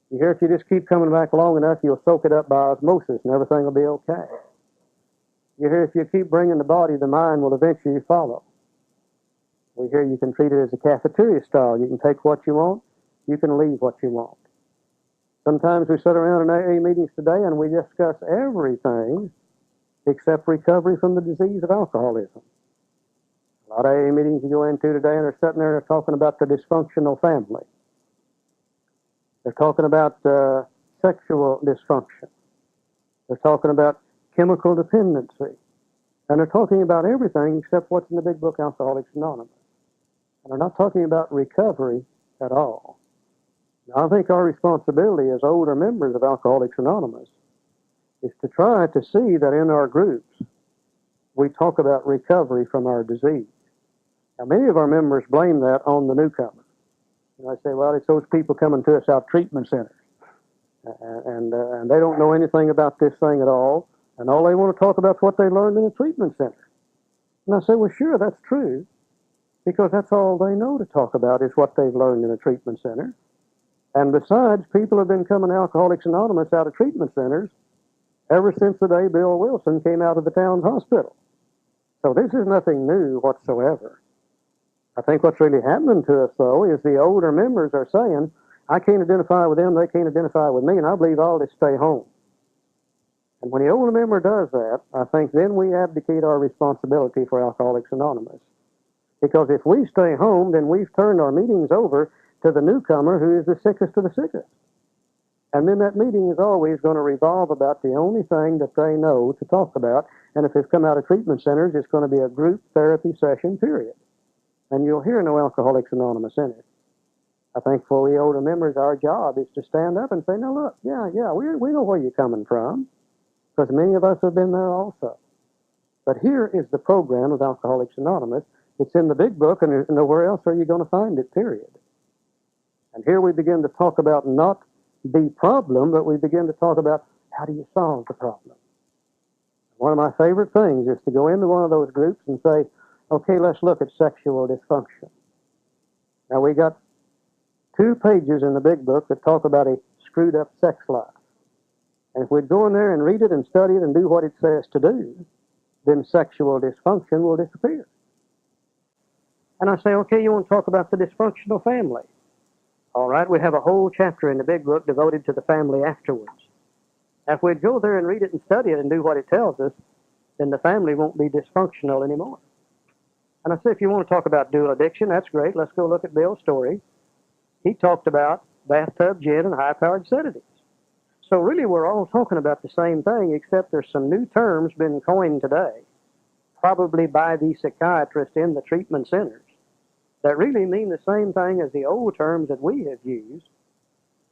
You hear if you just keep coming back long enough, you'll soak it up by osmosis, and everything will be okay. You hear if you keep bringing the body, the mind will eventually follow. We hear you can treat it as a cafeteria style. You can take what you want, you can leave what you want. Sometimes we sit around in AA meetings today and we discuss everything except recovery from the disease of alcoholism. A lot of AA meetings you go into today and they're sitting there and they're talking about the dysfunctional family. They're talking about sexual dysfunction. They're talking about chemical dependency. And they're talking about everything except what's in the big book Alcoholics Anonymous. And they're not talking about recovery at all. Now, I think our responsibility as older members of Alcoholics Anonymous is to try to see that in our groups we talk about recovery from our disease. Now, many of our members blame that on the newcomer. And I say, well, it's those people coming to us out treatment centers. And they don't know anything about this thing at all. And all they want to talk about is what they learned in a treatment center. And I say, well, sure, that's true. Because that's all they know to talk about is what they've learned in a treatment center. And besides, people have been coming to Alcoholics Anonymous out of treatment centers ever since the day Bill Wilson came out of the town hospital. So this is nothing new whatsoever. I think what's really happening to us, though, is the older members are saying, I can't identify with them, they can't identify with me, and I believe I'll just stay home. And when the older member does that, I think then we abdicate our responsibility for Alcoholics Anonymous. Because if we stay home, then we've turned our meetings over to the newcomer who is the sickest of the sickest. And then that meeting is always going to revolve about the only thing that they know to talk about. And if they've come out of treatment centers, it's going to be a group therapy session, period. And you'll hear no Alcoholics Anonymous in it. I think for we older members, our job is to stand up and say, no, look, we know where you're coming from. Because many of us have been there also. But here is the program of Alcoholics Anonymous. It's in the big book, and nowhere else are you going to find it, period. And here we begin to talk about not the problem, but we begin to talk about how do you solve the problem. One of my favorite things is to go into one of those groups and say, okay, let's look at sexual dysfunction. Now, we got 2 pages in the big book that talk about a screwed up sex life. And if we'd go in there and read it and study it and do what it says to do, then sexual dysfunction will disappear. And I say, okay, you want to talk about the dysfunctional family? All right, we have a whole chapter in the big book devoted to the family afterwards. Now, if we'd go there and read it and study it and do what it tells us, then the family won't be dysfunctional anymore. And I say, if you want to talk about dual addiction, that's great. Let's go look at Bill's story. He talked about bathtub gin and high-powered sedatives. So really, we're all talking about the same thing, except there's some new terms been coined today, probably by the psychiatrists in the treatment centers, that really mean the same thing as the old terms that we have used,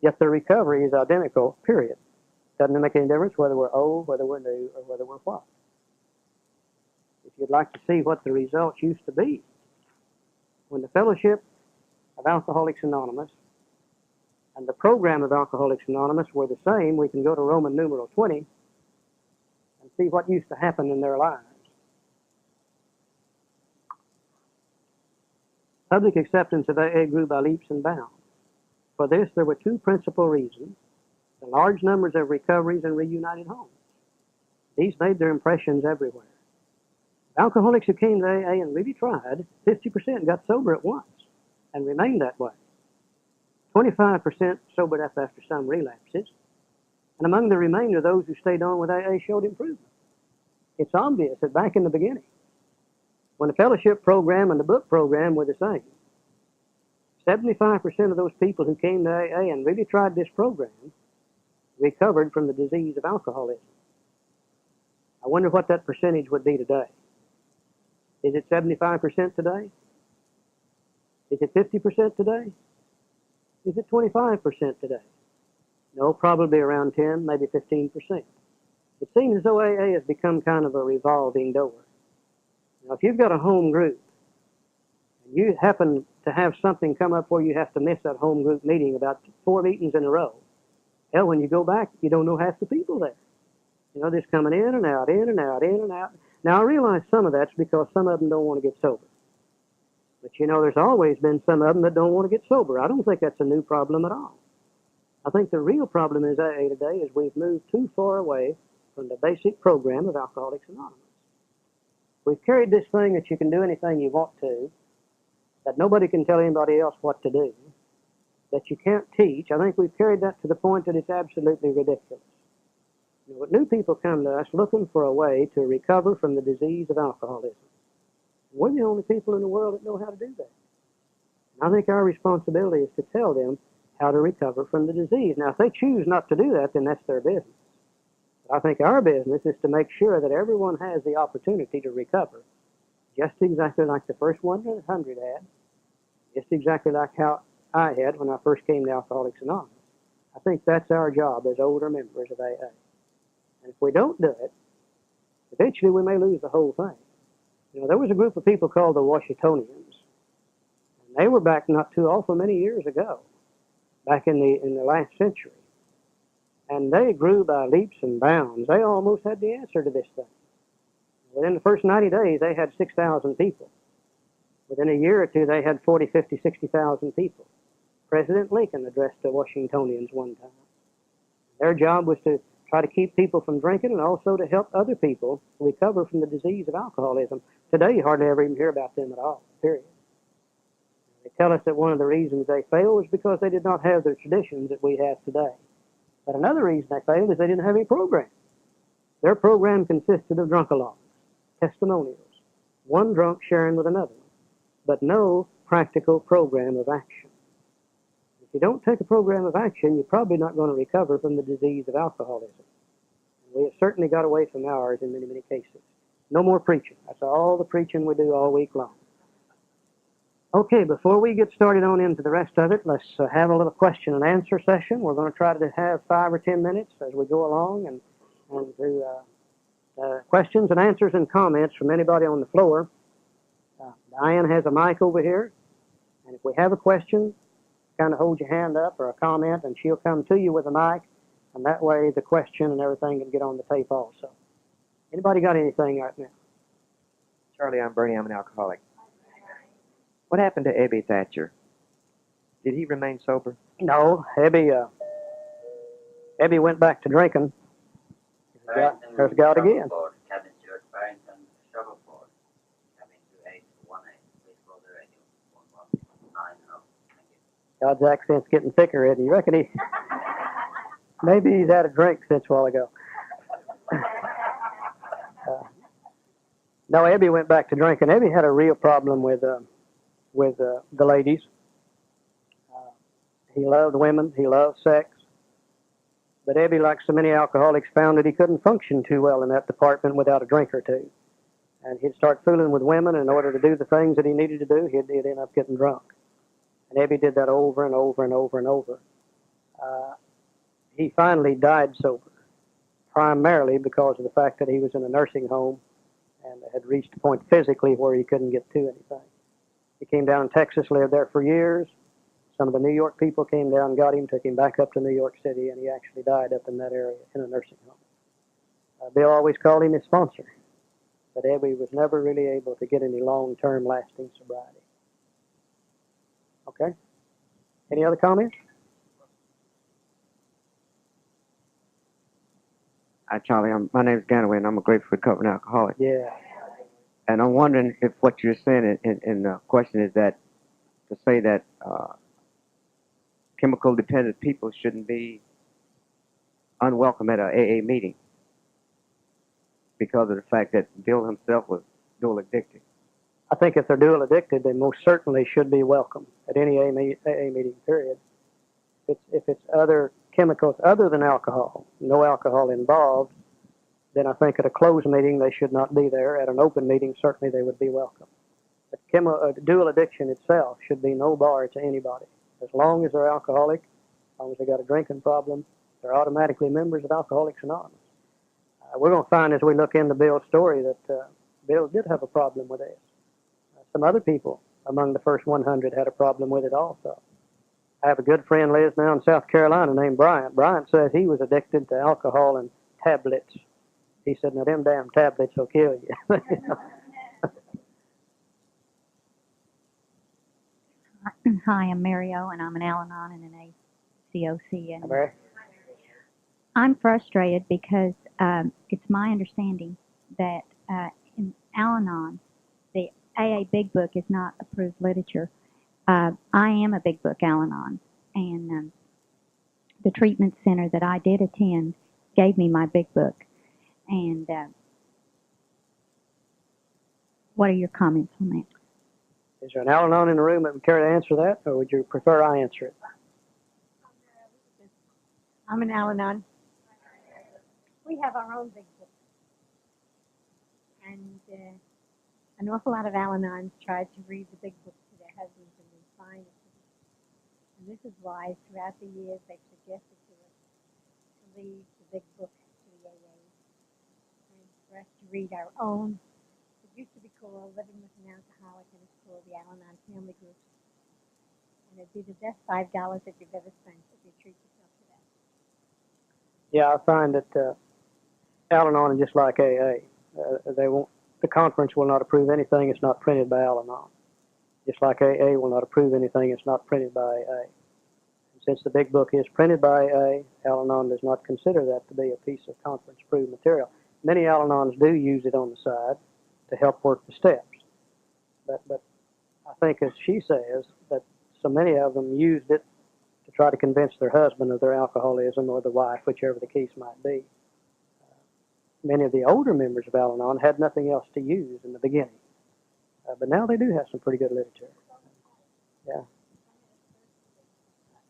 yet the recovery is identical, period. Doesn't make any difference whether we're old, whether we're new, or whether we're what. If you'd like to see what the results used to be, when the Fellowship of Alcoholics Anonymous and the program of Alcoholics Anonymous were the same, we can go to Roman numeral 20 and see what used to happen in their lives. Public acceptance of AA grew by leaps and bounds. For this, there were 2 principal reasons: the large numbers of recoveries and reunited homes. These made their impressions everywhere. Alcoholics who came to AA and really tried, 50% got sober at once and remained that way. 25% sobered up after some relapses. And among the remainder, those who stayed on with AA showed improvement. It's obvious that back in the beginning, when the fellowship program and the book program were the same, 75% of those people who came to AA and really tried this program recovered from the disease of alcoholism. I wonder what that percentage would be today. Is it 75% today? Is it 50% today? Is it 25% today? No, probably around 10, maybe 15%. It seems as though AA has become kind of a revolving door. Now, if you've got a home group, You happen to have something come up where you have to miss that home group meeting about 4 meetings in a row. Hell, when you go back, you don't know half the people there. You know, just coming in and out, in and out, in and out. Now, I realize some of that's because some of them don't want to get sober. But, you know, there's always been some of them that don't want to get sober. I don't think that's a new problem at all. I think the real problem is AA today is we've moved too far away from the basic program of Alcoholics Anonymous. We've carried this thing that you can do anything you want to, that nobody can tell anybody else what to do, that you can't teach. I think we've carried that to the point that it's absolutely ridiculous. You know, but new people come to us looking for a way to recover from the disease of alcoholism. We're the only people in the world that know how to do that. And I think our responsibility is to tell them how to recover from the disease. Now, if they choose not to do that, then that's their business. But I think our business is to make sure that everyone has the opportunity to recover, just exactly like the first 100 had, just exactly like how I had when I first came to Alcoholics Anonymous. I think that's our job as older members of AA. And if we don't do it, eventually we may lose the whole thing. You know, there was a group of people called the Washingtonians, and they were back not too awful many years ago, back in the last century. And they grew by leaps and bounds. They almost had the answer to this thing. Within the first 90 days, they had 6,000 people. Within a year or two, they had 40, 50, 60,000 people. President Lincoln addressed the Washingtonians one time. Their job was to try to keep people from drinking and also to help other people recover from the disease of alcoholism. Today, you hardly ever even hear about them at all, period. They tell us that one of the reasons they failed was because they did not have the traditions that we have today. But another reason they failed is they didn't have any program. Their program consisted of drunk-alongs, testimonials, one drunk sharing with another one, but no practical program of action. If you don't take a program of action, you're probably not going to recover from the disease of alcoholism. And we have certainly got away from ours in many, many cases. No more preaching. That's all the preaching we do all week long. Okay, before we get started on into the rest of it, let's have a little question and answer session. We're going to try to have 5 or 10 minutes as we go along and do questions and answers and comments from anybody on the floor. Diane has a mic over here, and if we have a question, kind of hold your hand up or a comment, and she'll come to you with a mic, and that way the question and everything can get on the tape also. Anybody got anything right now? Charlie, I'm Bernie. I'm an alcoholic. What happened to Ebby Thatcher? Did he remain sober? No, Ebby went back to drinking. There's God again. God's accent's getting thicker, Eddie. You reckon maybe he's had a drink since a while ago. No, Ebby went back to drinking. Ebby had a real problem with the ladies. He loved women. He loved sex. But Ebby, like so many alcoholics, found that he couldn't function too well in that department without a drink or two. And he'd start fooling with women in order to do the things that he needed to do. He'd end up getting drunk. And Ebby did that over and over and over and over. He finally died sober, primarily because of the fact that he was in a nursing home and had reached a point physically where he couldn't get to anything. He came down in Texas, lived there for years. Some of the New York people came down, got him, took him back up to New York City, and he actually died up in that area in a nursing home. Bill always called him his sponsor, but Ebby was never really able to get any long-term lasting sobriety. Okay? Any other comments? Hi, Charlie. My name's Ganaway, and I'm a grateful recovering alcoholic. Yeah. And I'm wondering if what you're saying in the question is that to say that chemical-dependent people shouldn't be unwelcome at a AA meeting because of the fact that Bill himself was dual addicted. I think if they're dual addicted, they most certainly should be welcome at any AA meeting, period. If it's other chemicals other than alcohol, no alcohol involved, then I think at a closed meeting they should not be there. At an open meeting, certainly they would be welcome. But dual addiction itself should be no bar to anybody. As long as they're alcoholic, as long as they got a drinking problem, they're automatically members of Alcoholics Anonymous. We're going to find as we look into Bill's story that Bill did have a problem with this. Some other people among the first 100 had a problem with it also. I have a good friend lives now in South Carolina named Bryant. Bryant says he was addicted to alcohol and tablets. He said, now them damn tablets will kill you. Hi, I'm Mary O, and I'm an Al-Anon and an ACOC. And Mary? I'm frustrated because it's my understanding that in Al-Anon, the AA Big Book is not approved literature. I am a Big Book Al-Anon, and the treatment center that I did attend gave me my Big Book. And what are your comments on that? Is there an Al-Anon in the room that would care to answer that, or would you prefer I answer it? I'm an Al-Anon. We have our own Big Book. And an awful lot of Al-Anons tried to read the Big Book to their husbands and then find it. And this is why, throughout the years, they've suggested to us to leave the Big Book to the AA and for us to read our own. It used to be called Living with an Alcoholic, and it's called the Al-Anon Family Group. And it'd be the best $5 that you've ever spent if you treat yourself to that. Yeah, I find that Al-Anon is just like AA. The conference will not approve anything that's not printed by Al-Anon. Just like AA will not approve anything that's not printed by AA. And since the Big Book is printed by AA, Al-Anon does not consider that to be a piece of conference-approved material. Many Al-Anons do use it on the side to help work the steps. But I think, as she says, that so many of them used it to try to convince their husband of their alcoholism, or the wife, whichever the case might be. Many of the older members of Al-Anon had nothing else to use in the beginning. But now they do have some pretty good literature. Yeah.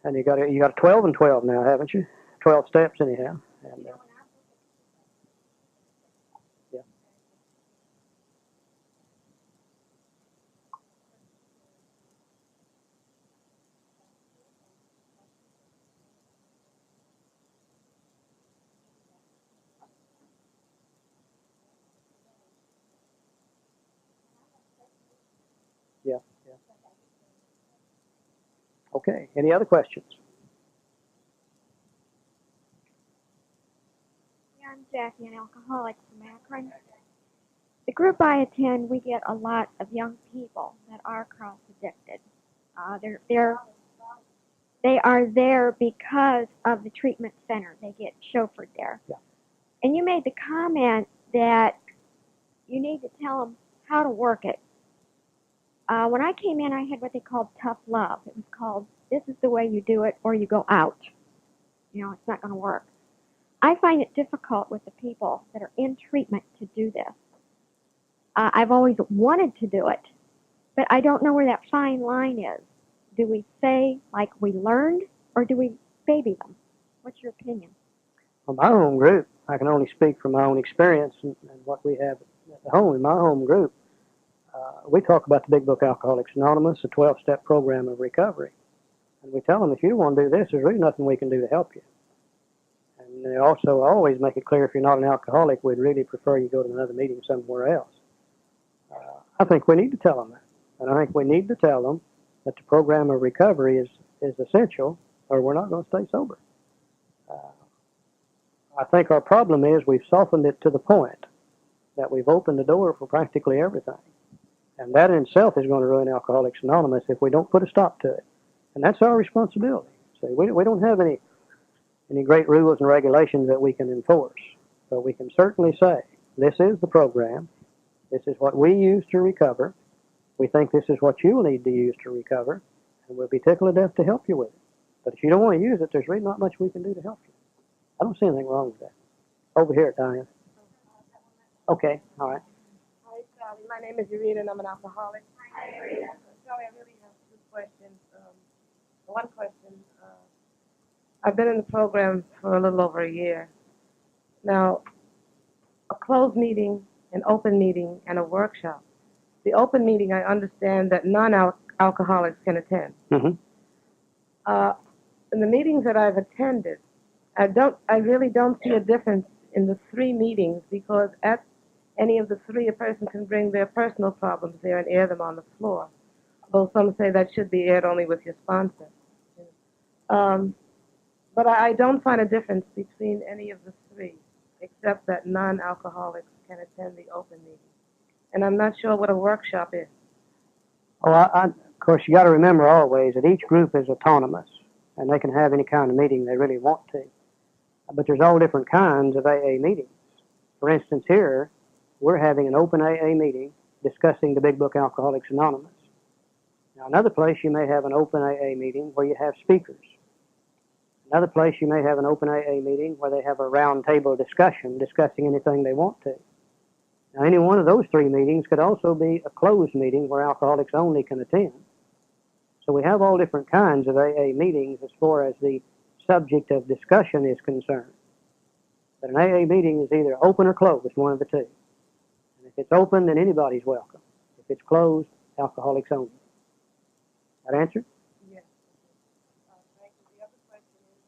And you got a 12 and 12 now, haven't you? 12 steps anyhow. And yeah. Yeah, yeah. Okay. Any other questions? Yeah, I'm Jackie, an alcoholic from Akron. The group I attend, we get a lot of young people that are cross addicted. They are there because of the treatment center. They get chauffeured there. Yeah. And you made the comment that you need to tell them how to work it. When I came in, I had what they called tough love. It was called, this is the way you do it, or you go out. You know, it's not going to work. I find it difficult with the people that are in treatment to do this. I've always wanted to do it, but I don't know where that fine line is. Do we say, like we learned, or do we baby them? What's your opinion? Well, my home group, I can only speak from my own experience and what we have at home. In my home group, we talk about the Big Book Alcoholics Anonymous, a 12-step program of recovery. And we tell them, if you want to do this, there's really nothing we can do to help you. And they also always make it clear, if you're not an alcoholic, we'd really prefer you go to another meeting somewhere else. I think we need to tell them that. And I think we need to tell them that the program of recovery is essential, or we're not going to stay sober. I think our problem is we've softened it to the point that we've opened the door for practically everything. And that in itself is going to ruin Alcoholics Anonymous if we don't put a stop to it. And that's our responsibility. See, we don't have any great rules and regulations that we can enforce. But we can certainly say, this is the program. This is what we use to recover. We think this is what you'll need to use to recover. And we'll be tickled to death to help you with it. But if you don't want to use it, there's really not much we can do to help you. I don't see anything wrong with that. Over here, Diane. Okay, all right. Hi, Charlie. My name is Irina, and I'm an alcoholic. Hi, Irina. Charlie, I really have two questions. One question. I've been in the program for a little over a year. Now, a closed meeting, an open meeting, and a workshop. The open meeting, I understand that non-alcoholics can attend. Mm-hmm. In the meetings that I've attended, I really don't see a difference in the three meetings, because at any of the three, a person can bring their personal problems there and air them on the floor. Although some say that should be aired only with your sponsor. But I don't find a difference between any of the three, except that non-alcoholics can attend the open meeting. And I'm not sure what a workshop is. Oh, of course, you got to remember always that each group is autonomous, and they can have any kind of meeting they really want to. But there's all different kinds of AA meetings. For instance, here, we're having an open AA meeting discussing the Big Book Alcoholics Anonymous. Now, another place you may have an open AA meeting where you have speakers. Another place you may have an open AA meeting where they have a round table discussion discussing anything they want to. Now, any one of those three meetings could also be a closed meeting where alcoholics only can attend. So we have all different kinds of AA meetings as far as the subject of discussion is concerned. But an AA meeting is either open or closed, one of the two. And if it's open, then anybody's welcome. If it's closed, alcoholics only. That answer? Yes. Thank you. The other question is,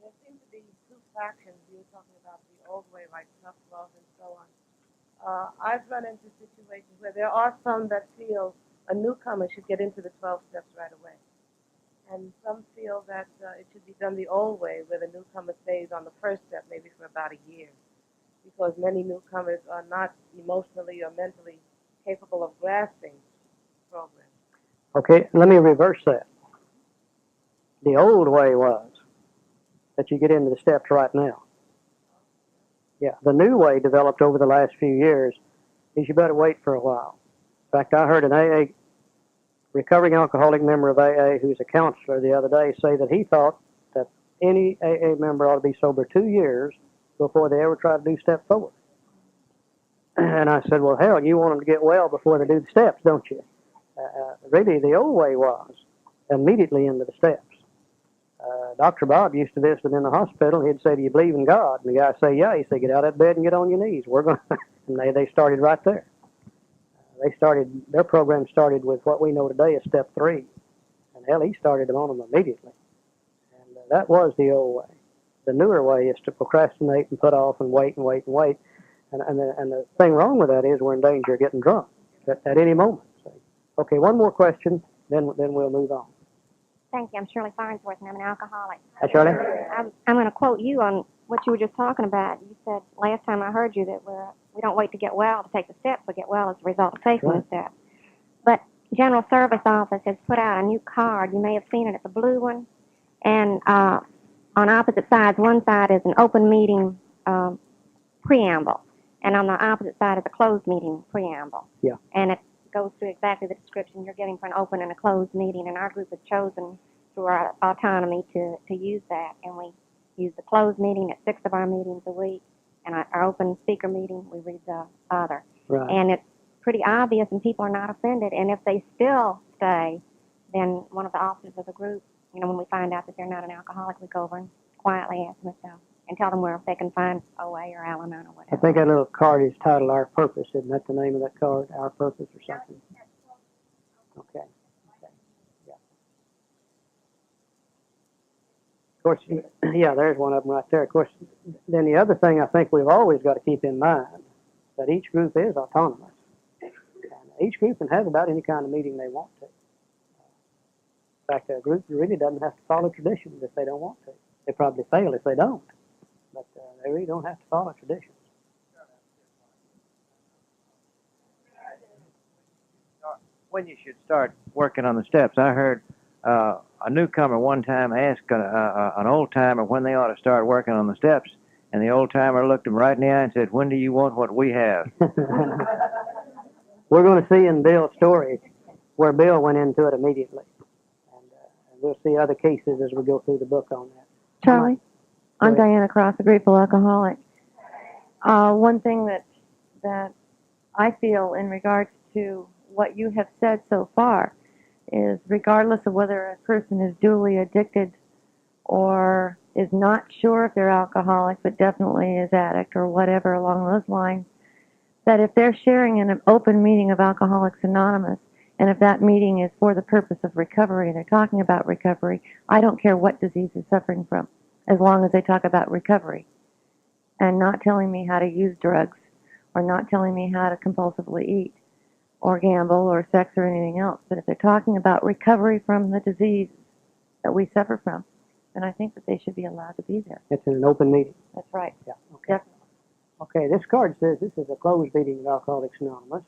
there seem to be two factions. You were talking about the old way, like tough love and so on. I've run into situations where there are some that feel a newcomer should get into the 12 steps right away. And some feel that it should be done the old way, where the newcomer stays on the first step maybe for about a year, because many newcomers are not emotionally or mentally capable of grasping the program. Okay, let me reverse that. The old way was that you get into the steps right now. Yeah, the new way developed over the last few years is you better wait for a while. In fact, I heard an AA, recovering alcoholic member of AA who's a counselor the other day say that he thought that any AA member ought to be sober 2 years before they ever try to do step 4. And I said, well, hell, you want them to get well before they do the steps, don't you? Really, the old way was immediately into the steps. Dr. Bob used to visit in the hospital. He'd say, do you believe in God? And the guy say, yeah. He'd say, get out of that bed and get on your knees. We're going to, and they started right there. Their program started with what we know today as step 3. And hell, he started them on them immediately. And that was the old way. The newer way is to procrastinate and put off and wait and wait and wait. And the thing wrong with that is we're in danger of getting drunk at any moment. So, okay, one more question, then we'll move on. Thank you. I'm Shirley Farnsworth, and I'm an alcoholic. Hi, Charlie. I'm going to quote you on what you were just talking about. You said last time I heard you that we don't wait to get well to take the steps. We get well as a result of taking the steps. But General Service Office has put out a new card. You may have seen it. It's a blue one. And on opposite sides, one side is an open meeting preamble, and on the opposite side is a closed meeting preamble. Yeah. And it goes through exactly the description you're getting for an open and a closed meeting, and our group has chosen through our autonomy to use that, and we use the closed meeting at 6 of our meetings a week, and our open speaker meeting, we read the other. Right. And it's pretty obvious, and people are not offended, and if they still stay, then one of the officers of the group, when we find out that they're not an alcoholic, we go over and quietly ask them if they'll, and tell them where they can find OA or Al-Anon or whatever. I think that little card is titled Our Purpose. Isn't that the name of that card? Our Purpose or something? Okay. Yeah. Of course, yeah, there's one of them right there. Of course, then the other thing I think we've always got to keep in mind that each group is autonomous. And each group can have about any kind of meeting they want to. In fact, a group really doesn't have to follow traditions if they don't want to. They probably fail if they don't. But they really don't have to follow traditions. When you should start working on the steps, I heard a newcomer one time ask an old-timer when they ought to start working on the steps, and the old-timer looked him right in the eye and said, when do you want what we have? We're going to see in Bill's story where Bill went into it immediately. And we'll see other cases as we go through the book on that. Charlie? I'm Diana Cross, a grateful alcoholic. One thing that I feel in regards to what you have said so far is regardless of whether a person is duly addicted or is not sure if they're alcoholic but definitely is addict or whatever along those lines, that if they're sharing in an open meeting of Alcoholics Anonymous, and if that meeting is for the purpose of recovery, they're talking about recovery, I don't care what disease they're suffering from, as long as they talk about recovery and not telling me how to use drugs or not telling me how to compulsively eat or gamble or sex or anything else. But if they're talking about recovery from the disease that we suffer from, then I think that they should be allowed to be there. It's in an open meeting. That's right. Yeah. Okay. Definitely. Okay, this card says this is a closed meeting of Alcoholics Anonymous.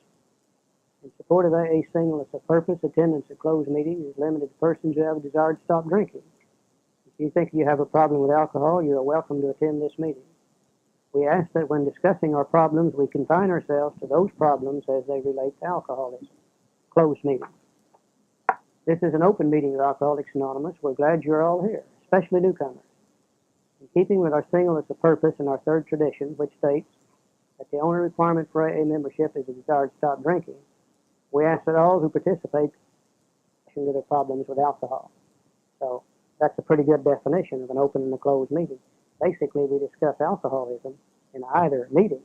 In support of AA Singleness of Purpose, attendance at closed meetings is limited to persons who have a desire to stop drinking. If you think you have a problem with alcohol, you are welcome to attend this meeting. We ask that when discussing our problems, we confine ourselves to those problems as they relate to alcoholism. Closed meeting. This is an open meeting of Alcoholics Anonymous. We're glad you're all here, especially newcomers. In keeping with our singleness of purpose and our third tradition, which states that the only requirement for AA membership is a desire to stop drinking, we ask that all who participate to their problems with alcohol. So that's a pretty good definition of an open and a closed meeting. Basically, we discuss alcoholism in either meeting,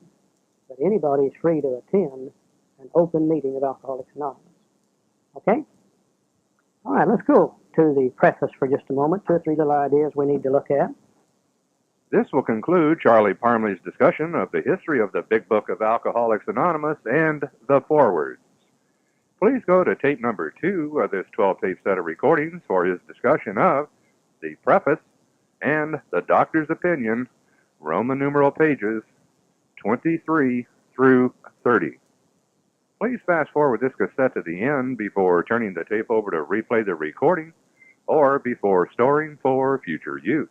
but anybody is free to attend an open meeting of Alcoholics Anonymous. Okay? All right, let's go to the preface for just a moment. 2 or 3 little ideas we need to look at. This will conclude Charley Parmley's discussion of the history of the Big Book of Alcoholics Anonymous and the forewords. Please go to tape number 2 of this 12-tape set of recordings for his discussion of the preface and the doctor's opinion, Roman numeral pages 23 through 30. Please fast forward this cassette to the end before turning the tape over to replay the recording or before storing for future use.